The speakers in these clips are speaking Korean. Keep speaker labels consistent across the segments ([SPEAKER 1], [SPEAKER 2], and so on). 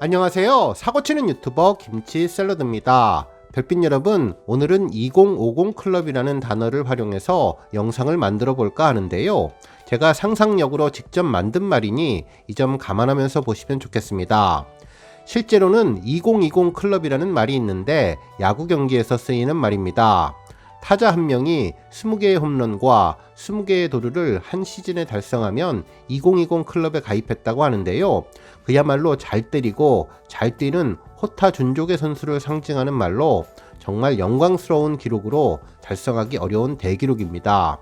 [SPEAKER 1] 안녕하세요. 사고치는 유튜버 김치샐러드입니다. 별빛 여러분, 오늘은 2050 클럽이라는 단어를 활용해서 영상을 만들어 볼까 하는데요. 제가 상상력으로 직접 만든 말이니 이 점 감안하면서 보시면 좋겠습니다. 실제로는 2020 클럽이라는 말이 있는데 야구 경기에서 쓰이는 말입니다. 타자 한 명이 20개의 홈런과 20개의 도루를 한 시즌에 달성하면 2020 클럽에 가입했다고 하는데요. 그야말로 잘 때리고 잘 뛰는 호타 준족의 선수를 상징하는 말로 정말 영광스러운 기록으로 달성하기 어려운 대기록입니다.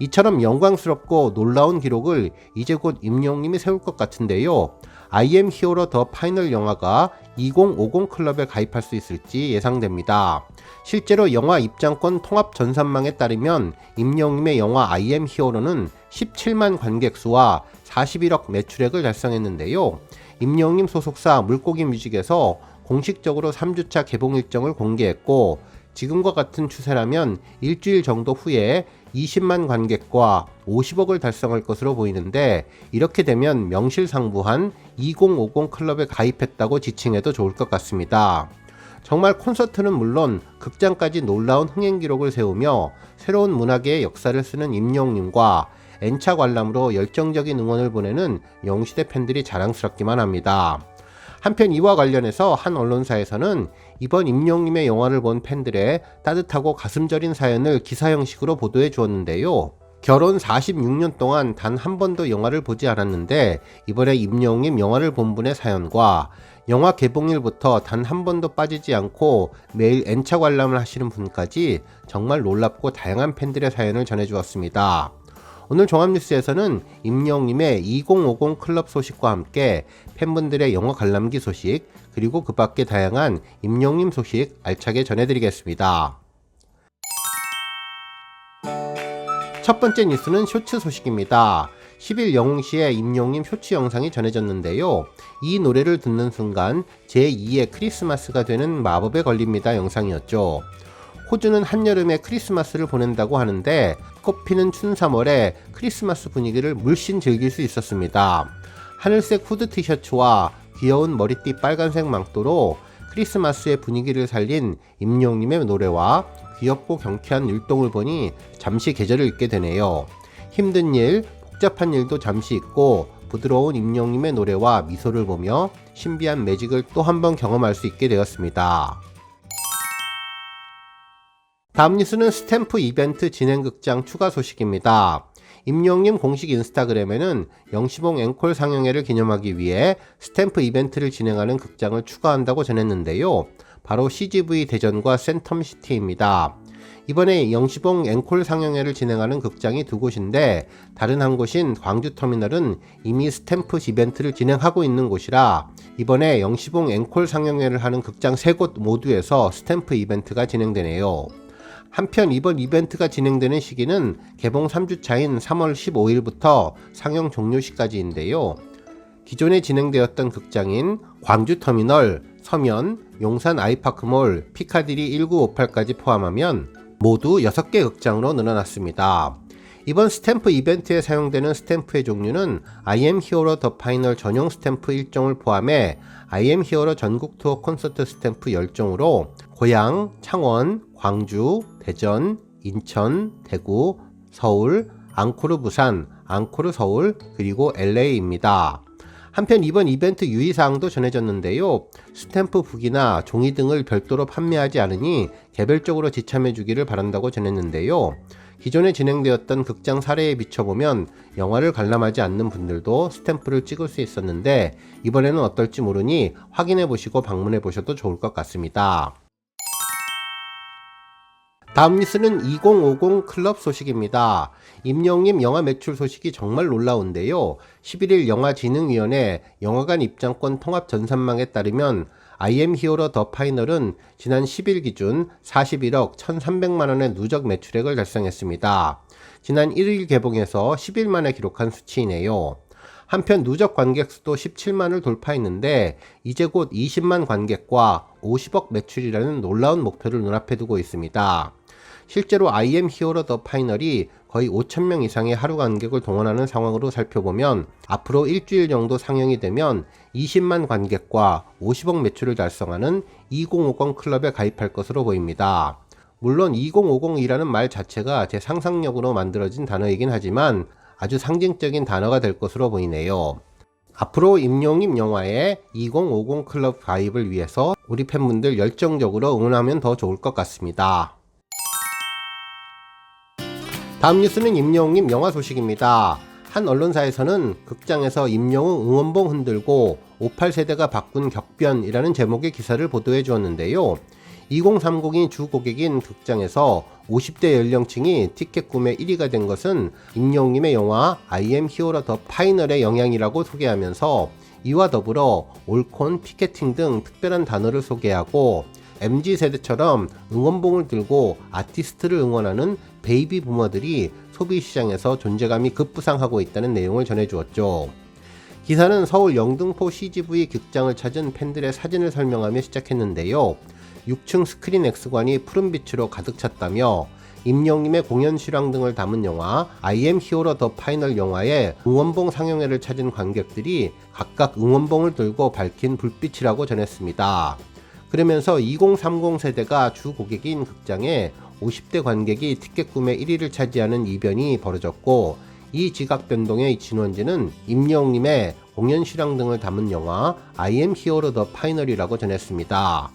[SPEAKER 1] 이처럼 영광스럽고 놀라운 기록을 이제 곧 임영웅님이 세울 것 같은데요. I am hero the final 영화가 2050 클럽에 가입할 수 있을지 예상됩니다. 실제로 영화 입장권 통합 전산망에 따르면 임영웅님의 영화 I am hero는 17만 관객수와 41억 매출액을 달성했는데요. 임영웅님 소속사 물고기 뮤직에서 공식적으로 3주차 개봉 일정을 공개했고, 지금과 같은 추세라면 일주일 정도 후에 20만 관객과 50억을 달성할 것으로 보이는데, 이렇게 되면 명실상부한 2050 클럽에 가입했다고 지칭해도 좋을 것 같습니다. 정말 콘서트는 물론 극장까지 놀라운 흥행 기록을 세우며 새로운 문화계의 역사를 쓰는 임영웅님과 N차 관람으로 열정적인 응원을 보내는 영웅시대 팬들이 자랑스럽기만 합니다. 한편 이와 관련해서 한 언론사에서는 이번 임영웅님의 영화를 본 팬들의 따뜻하고 가슴 저린 사연을 기사 형식으로 보도해 주었는데요. 결혼 46년 동안 단 한 번도 영화를 보지 않았는데 이번에 임영웅님 영화를 본 분의 사연과 영화 개봉일부터 단 한 번도 빠지지 않고 매일 N차 관람을 하시는 분까지 정말 놀랍고 다양한 팬들의 사연을 전해주었습니다. 오늘 종합뉴스에서는 임영웅님의 2050 클럽 소식과 함께 팬분들의 영화 관람기 소식, 그리고 그 밖의 다양한 임영웅님 소식 알차게 전해드리겠습니다. 첫 번째 뉴스는 쇼츠 소식입니다. 10일 영웅시에 임영웅님 쇼츠 영상이 전해졌는데요. 이 노래를 듣는 순간 제2의 크리스마스가 되는 마법에 걸립니다 영상이었죠. 호주는 한여름에 크리스마스를 보낸다고 하는데 꽃피는 춘 3월에 크리스마스 분위기를 물씬 즐길 수 있었습니다. 하늘색 후드 티셔츠와 귀여운 머리띠 빨간색 망토로 크리스마스의 분위기를 살린 임영웅님의 노래와 귀엽고 경쾌한 율동을 보니 잠시 계절을 잊게 되네요. 힘든 일, 복잡한 일도 잠시 잊고 부드러운 임영웅님의 노래와 미소를 보며 신비한 매직을 또 한 번 경험할 수 있게 되었습니다. 다음 뉴스는 스탬프 이벤트 진행극장 추가 소식입니다. 임영웅님 공식 인스타그램에는 영시봉 앵콜 상영회를 기념하기 위해 스탬프 이벤트를 진행하는 극장을 추가한다고 전했는데요. 바로 CGV 대전과 센텀시티입니다. 이번에 영시봉 앵콜 상영회를 진행하는 극장이 두 곳인데 다른 한 곳인 광주터미널은 이미 스탬프 이벤트를 진행하고 있는 곳이라 이번에 영시봉 앵콜 상영회를 하는 극장 세 곳 모두에서 스탬프 이벤트가 진행되네요. 한편 이번 이벤트가 진행되는 시기는 개봉 3주차인 3월 15일부터 상영 종료시까지인데요. 기존에 진행되었던 극장인 광주터미널, 서면, 용산 아이파크몰, 피카디리 1958까지 포함하면 모두 6개 극장으로 늘어났습니다. 이번 스탬프 이벤트에 사용되는 스탬프의 종류는 I am hero the final 전용 스탬프 1종을 포함해 I am hero 전국 투어 콘서트 스탬프 10종으로 고양, 창원, 광주, 대전, 인천, 대구, 서울, 앙코르 부산, 앙코르 서울, 그리고 LA입니다. 한편 이번 이벤트 유의사항도 전해졌는데요. 스탬프 북이나 종이 등을 별도로 판매하지 않으니 개별적으로 지참해 주기를 바란다고 전했는데요. 기존에 진행되었던 극장 사례에 비춰보면 영화를 관람하지 않는 분들도 스탬프를 찍을 수 있었는데 이번에는 어떨지 모르니 확인해 보시고 방문해 보셔도 좋을 것 같습니다. 다음 뉴스는 2050 클럽 소식입니다. 임영웅님 영화 매출 소식이 정말 놀라운데요. 11일 영화진흥위원회 영화관 입장권 통합 전산망에 따르면 I am hero the final은 지난 10일 기준 41억 1,300만원의 누적 매출액을 달성했습니다. 지난 1일 개봉해서 10일 만에 기록한 수치이네요. 한편 누적 관객수도 17만을 돌파했는데 이제 곧 20만 관객과 50억 매출이라는 놀라운 목표를 눈앞에 두고 있습니다. 실제로 I am hero the final이 거의 5,000명 이상의 하루 관객을 동원하는 상황으로 살펴보면 앞으로 일주일 정도 상영이 되면 20만 관객과 50억 매출을 달성하는 2050 클럽에 가입할 것으로 보입니다. 물론 2050이라는 말 자체가 제 상상력으로 만들어진 단어이긴 하지만 아주 상징적인 단어가 될 것으로 보이네요. 앞으로 임영웅 영화의 2050 클럽 가입을 위해서 우리 팬분들 열정적으로 응원하면 더 좋을 것 같습니다. 다음 뉴스는 임영웅 영화 소식입니다. 한 언론사에서는 극장에서 임영웅 응원봉 흔들고 58세대가 바꾼 격변이라는 제목의 기사를 보도해 주었는데요. 2030이 주 고객인 극장에서 50대 연령층이 티켓 구매 1위가 된 것은 임영웅의 영화 I am hero the final의 영향이라고 소개하면서 이와 더불어 올콘, 피켓팅 등 특별한 단어를 소개하고 MZ세대처럼 응원봉을 들고 아티스트를 응원하는 베이비 부머들이 소비시장에서 존재감이 급부상하고 있다는 내용을 전해주었죠. 기사는 서울 영등포 CGV 극장을 찾은 팬들의 사진을 설명하며 시작했는데요. 6층 스크린 X관이 푸른빛으로 가득 찼다며 임영웅의 공연 실황 등을 담은 영화 I am hero the final 영화의 응원봉 상영회를 찾은 관객들이 각각 응원봉을 들고 밝힌 불빛이라고 전했습니다. 그러면서 2030 세대가 주 고객인 극장에 50대 관객이 티켓 구매 1위를 차지하는 이변이 벌어졌고 이 지각 변동의 진원지는 임영웅의 공연 실황 등을 담은 영화 I am hero the final이라고 전했습니다.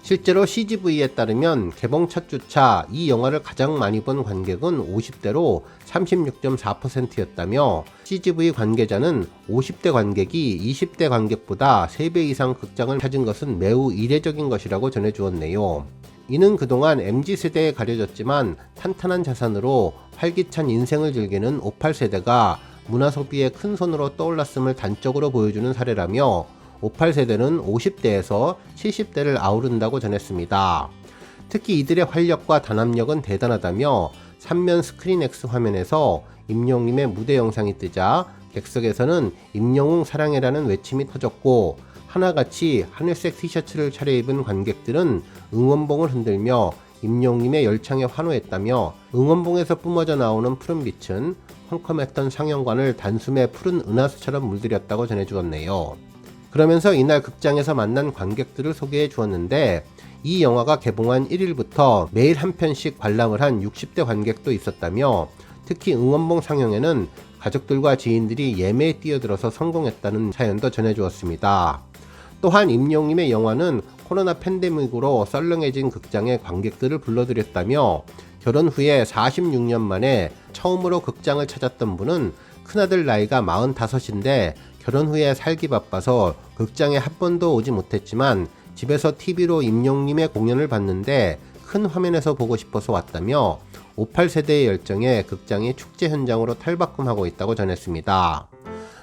[SPEAKER 1] 실제로 CGV에 따르면 개봉 첫 주차 이 영화를 가장 많이 본 관객은 50대로 36.4%였다며 CGV 관계자는 50대 관객이 20대 관객보다 3배 이상 극장을 찾은 것은 매우 이례적인 것이라고 전해주었네요. 이는 그동안 MZ세대에 가려졌지만 탄탄한 자산으로 활기찬 인생을 즐기는 58세대가 문화소비의 큰 손으로 떠올랐음을 단적으로 보여주는 사례라며 58세대는 50대에서 70대를 아우른다고 전했습니다. 특히 이들의 활력과 단합력은 대단하다며 3면 스크린 X 화면에서 임영웅의 무대 영상이 뜨자 객석에서는 임영웅 사랑해라는 외침이 터졌고 하나같이 하늘색 티셔츠를 차려입은 관객들은 응원봉을 흔들며 임영웅의 열창에 환호했다며 응원봉에서 뿜어져 나오는 푸른빛은 컴컴했던 상영관을 단숨에 푸른 은하수처럼 물들였다고 전해주었네요. 그러면서 이날 극장에서 만난 관객들을 소개해 주었는데 이 영화가 개봉한 1일부터 매일 한 편씩 관람을 한 60대 관객도 있었다며 특히 응원봉 상영에는 가족들과 지인들이 예매에 뛰어들어서 성공했다는 사연도 전해주었습니다. 또한 임영웅의 영화는 코로나 팬데믹으로 썰렁해진 극장에 관객들을 불러들였다며 결혼 후에 46년 만에 처음으로 극장을 찾았던 분은 큰아들 나이가 45인데 결혼 후에 살기 바빠서 극장에 한 번도 오지 못했지만 집에서 TV로 임영웅의 공연을 봤는데 큰 화면에서 보고 싶어서 왔다며 58세대의 열정에 극장이 축제 현장으로 탈바꿈하고 있다고 전했습니다.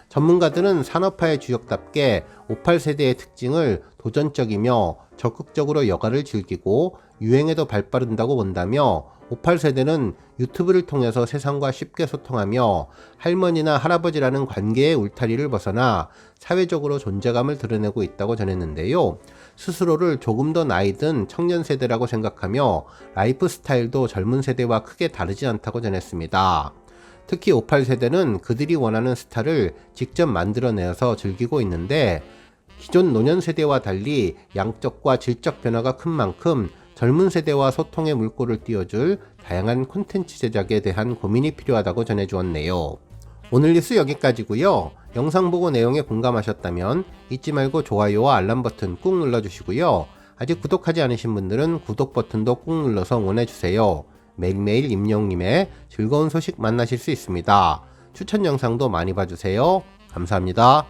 [SPEAKER 1] 전문가들은 산업화의 주역답게 58세대의 특징을 도전적이며 적극적으로 여가를 즐기고 유행에도 발빠른다고 본다며 58세대는 유튜브를 통해서 세상과 쉽게 소통하며 할머니나 할아버지라는 관계의 울타리를 벗어나 사회적으로 존재감을 드러내고 있다고 전했는데요. 스스로를 조금 더 나이 든 청년 세대라고 생각하며 라이프 스타일도 젊은 세대와 크게 다르지 않다고 전했습니다. 특히 58세대는 그들이 원하는 스타를 직접 만들어내어서 즐기고 있는데 기존 노년 세대와 달리 양적과 질적 변화가 큰 만큼 젊은 세대와 소통의 물꼬를 띄워줄 다양한 콘텐츠 제작에 대한 고민이 필요하다고 전해주었네요. 오늘 뉴스 여기까지고요. 영상 보고 내용에 공감하셨다면 잊지 말고 좋아요와 알람 버튼 꾹 눌러주시고요. 아직 구독하지 않으신 분들은 구독 버튼도 꾹 눌러서 응원해주세요. 매일매일 임영웅님의 즐거운 소식 만나실 수 있습니다. 추천 영상도 많이 봐주세요. 감사합니다.